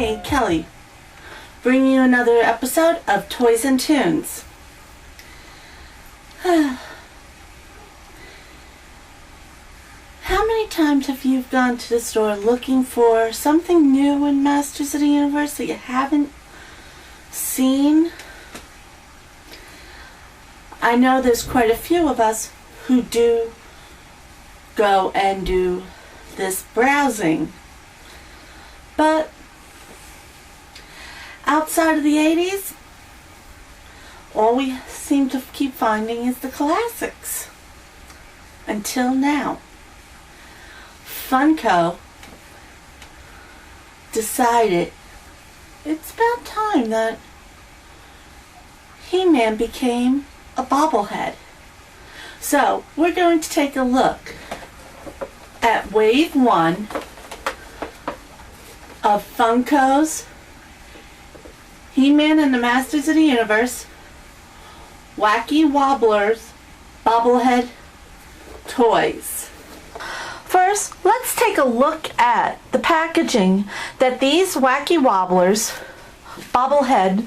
Hey, Kelly, bringing you another episode of Toys and Tunes. How many times have you gone to the store looking for something new in Masters of the Universe that you haven't seen? I know there's quite a few of us who do go and do this browsing, but outside of the 80s, all we seem to keep finding is the classics. Until now. Funko decided it's about time that He-Man became a bobblehead. So, we're going to take a look at Wave 1 of Funko's He-Man and the Masters of the Universe Wacky Wobblers bobblehead toys. First, let's take a look at the packaging that these Wacky Wobblers bobblehead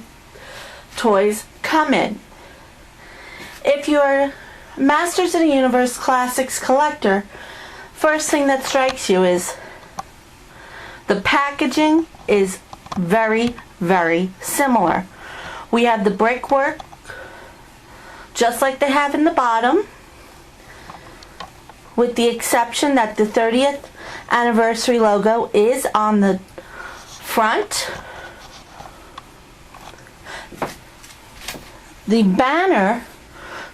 toys come in. If you're a Masters of the Universe Classics collector, first thing that strikes you is the packaging is very, very similar. We have the brickwork just like they have in the bottom, with the exception that the 30th anniversary logo is on the front. The banner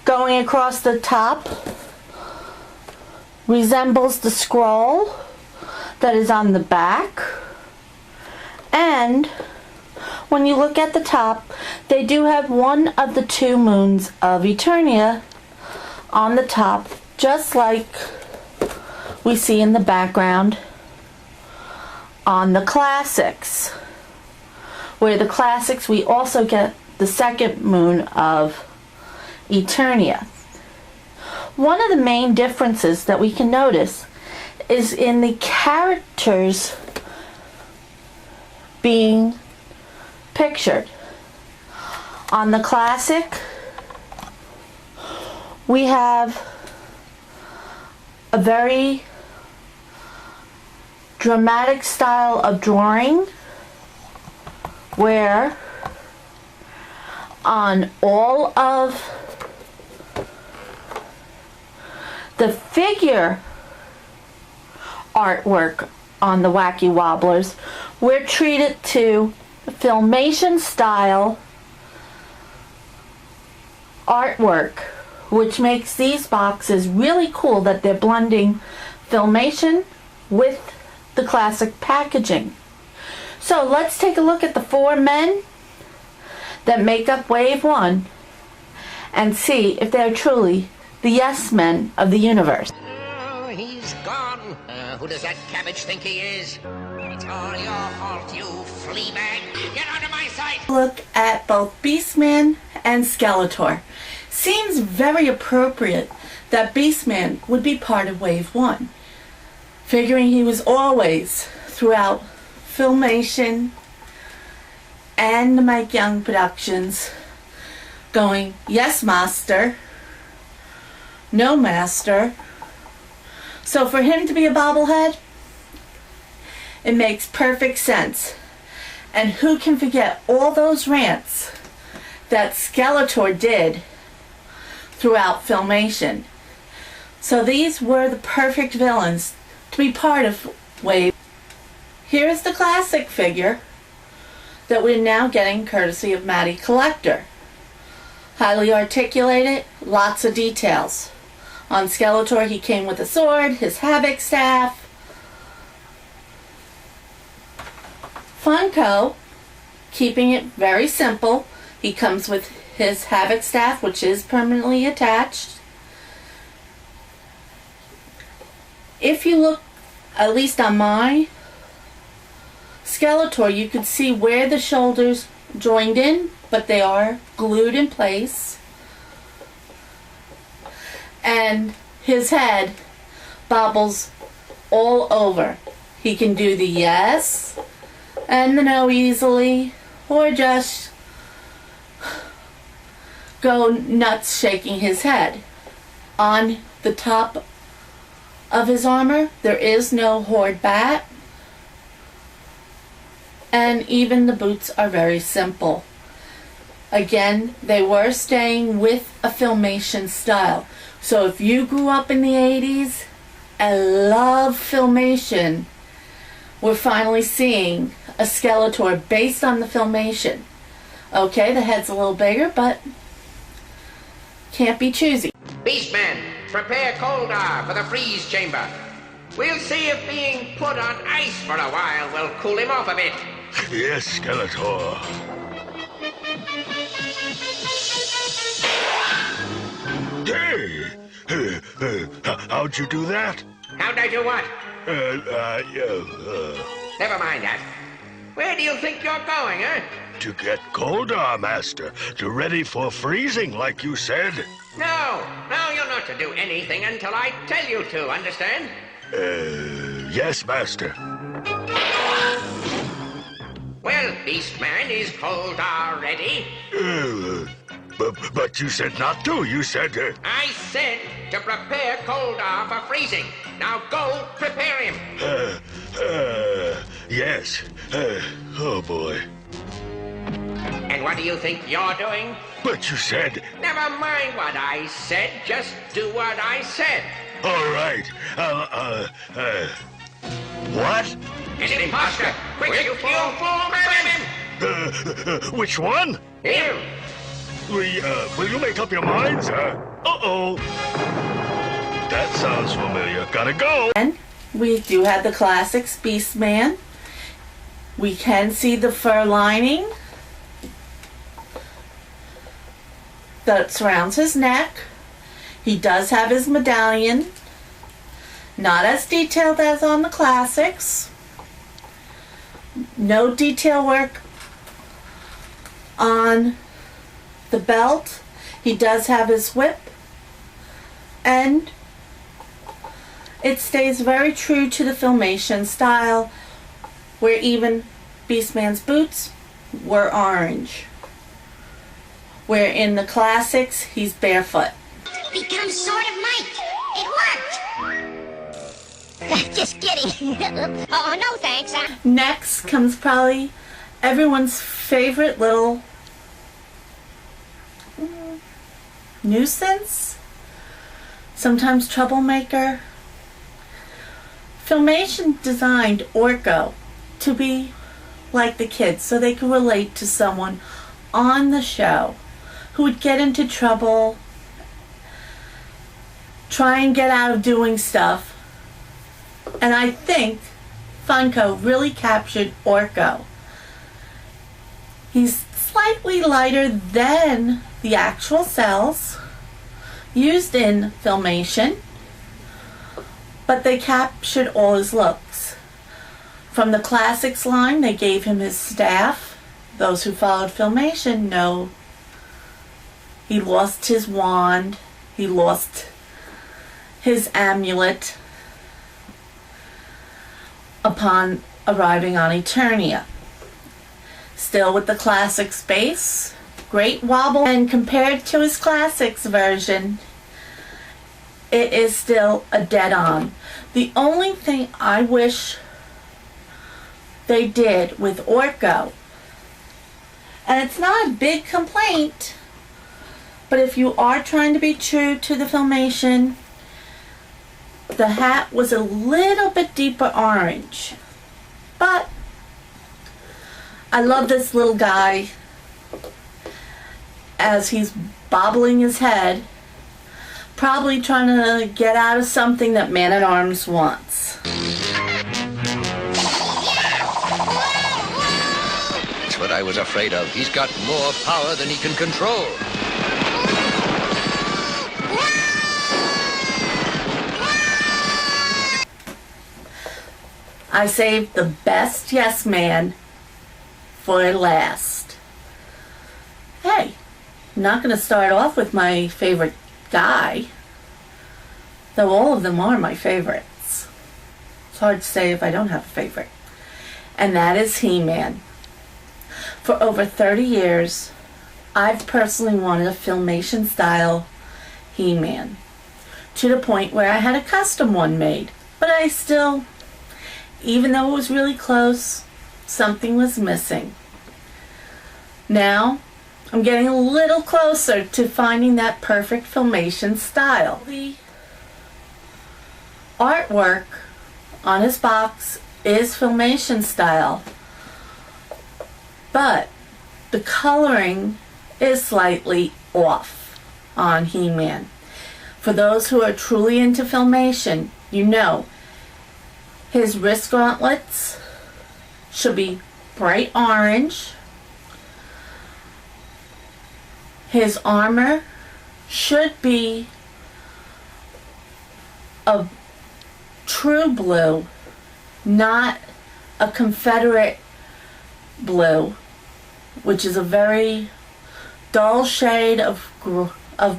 going across the top resembles the scroll that is on the back, and when you look at the top, they do have one of the two moons of Eternia on the top, just like we see in the background on the classics. Where the classics, we also get the second moon of Eternia. One of the main differences that we can notice is in the characters being pictured. On the classic, we have a very dramatic style of drawing where on all of the figure artwork on the Wacky Wobblers, we're treated to Filmation style artwork, which makes these boxes really cool that they're blending Filmation with the classic packaging. So let's take a look at the four men that make up Wave 1 and see if they're truly the yes men of the universe. Oh, he's gone. Who does that cabbage think he is? It's all your fault, you flea bag. Get out of my sight! Look at both Beastman and Skeletor. Seems very appropriate that Beastman would be part of Wave 1. Figuring he was always throughout Filmation and the Mike Young Productions going, yes master, no master. So for him to be a bobblehead, it makes perfect sense. And who can forget all those rants that Skeletor did throughout Filmation? So these were the perfect villains to be part of Wave. Here's the classic figure that we're now getting courtesy of Matty Collector. Highly articulated, lots of details. On Skeletor, he came with a sword, his Havoc staff. Funko, keeping it very simple, he comes with his Havoc staff, which is permanently attached. If you look, at least on my Skeletor, you could see where the shoulders joined in, but they are glued in place. And his head bobbles all over. He can do the yes and the no easily, or just go nuts shaking his head. On the top of his armor, there is no horde bat, and even the boots are very simple. Again, they were staying with a Filmation style. So if you grew up in the 80s and love Filmation, we're finally seeing a Skeletor based on the Filmation. Okay, the head's a little bigger, but can't be choosy. Beastman, prepare Coldar for the freeze chamber. We'll see if being put on ice for a while will cool him off a bit. Yes, Skeletor. Hey! How'd you do that? How'd I do what? Never mind that. Where do you think you're going, huh? To get Coldar, Master. To ready for freezing, like you said. No, you're not to do anything until I tell you to, understand? Yes, Master. Well, Beastman, is Coldar ready? But you said not to. You said... I said to prepare Coldar for freezing. Now go prepare him. Yes. Oh, boy. And what do you think you're doing? But you said... Never mind what I said. Just do what I said. All right. What? It's an imposter. Quick, you fool, grab him. Which one? Him. Will you make up your minds, huh? Uh-oh. That sounds familiar. Gotta go. And we do have the classics Beastman. We can see the fur lining that surrounds his neck. He does have his medallion. Not as detailed as on the classics. No detail work on the belt. He does have his whip. And it stays very true to the Filmation style, where even Beastman's boots were orange. Where in the classics, he's barefoot. Become sort of Mike. It worked. Just kidding. Oh, no thanks. Next comes probably everyone's favorite little nuisance, sometimes troublemaker. Filmation designed Orko to be like the kids so they could relate to someone on the show who would get into trouble, try and get out of doing stuff. And I think Funko really captured Orko. He's slightly lighter than the actual cells used in Filmation, but they captured all his looks. From the classics line, they gave him his staff. Those who followed Filmation know he lost his wand, he lost his amulet upon arriving on Eternia. Still with the classics base, great wobble, and compared to his classics version, it is still a dead-on. The only thing I wish they did with Orko, and it's not a big complaint, but if you are trying to be true to the Filmation, the hat was a little bit deeper orange. But I love this little guy as he's bobbling his head, probably trying to get out of something that Man-at-Arms wants. That's what I was afraid of. He's got more power than he can control. I saved the best yes man for last. Hey, I'm not going to start off with my favorite guy, though all of them are my favorites. It's hard to say if I don't have a favorite. and that is He-Man. For over 30 years, I've personally wanted a Filmation style He-Man, to the point where I had a custom one made, but I still, even though it was really close, something was missing. Now, I'm getting a little closer to finding that perfect Filmation style. The artwork on his box is Filmation style, but the coloring is slightly off on He-Man. For those who are truly into Filmation, you know his wrist gauntlets should be bright orange. His armor should be a true blue, not a Confederate blue, which is a very dull shade of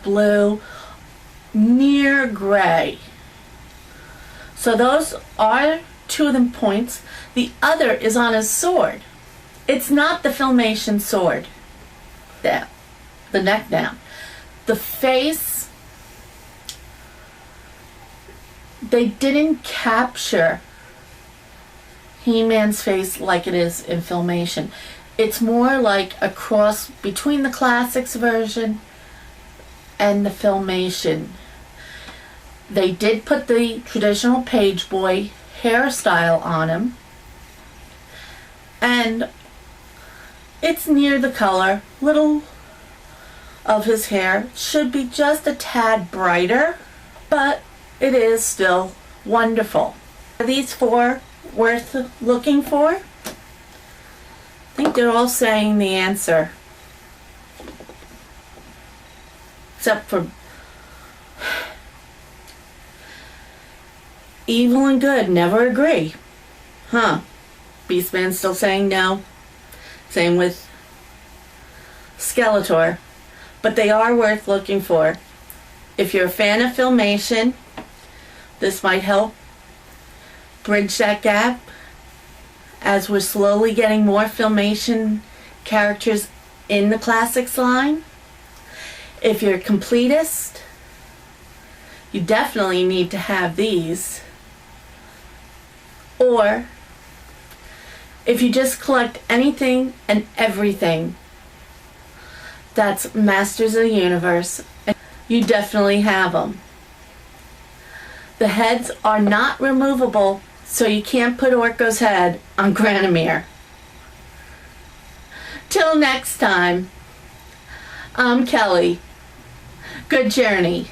blue, near gray. So those are two of the points. The other is on his sword. It's not the Filmation sword. There. The neck down. The face, they didn't capture He-Man's face like it is in Filmation. It's more like a cross between the Classics version and the Filmation. They did put the traditional page boy hairstyle on him, and it's near the color. Little of his hair should be just a tad brighter, but it is still wonderful. Are these four worth looking for? I think they're all saying the answer, except for evil and good never agree. Huh. Beastman's still saying no. Same with Skeletor. But they are worth looking for. If you're a fan of Filmation, this might help bridge that gap as we're slowly getting more Filmation characters in the Classics line. If you're a completist, you definitely need to have these. Or if you just collect anything and everything that's Masters of the Universe, you definitely have them. The heads are not removable, so you can't put Orko's head on Granomir. Till next time, I'm Kelly. Good journey.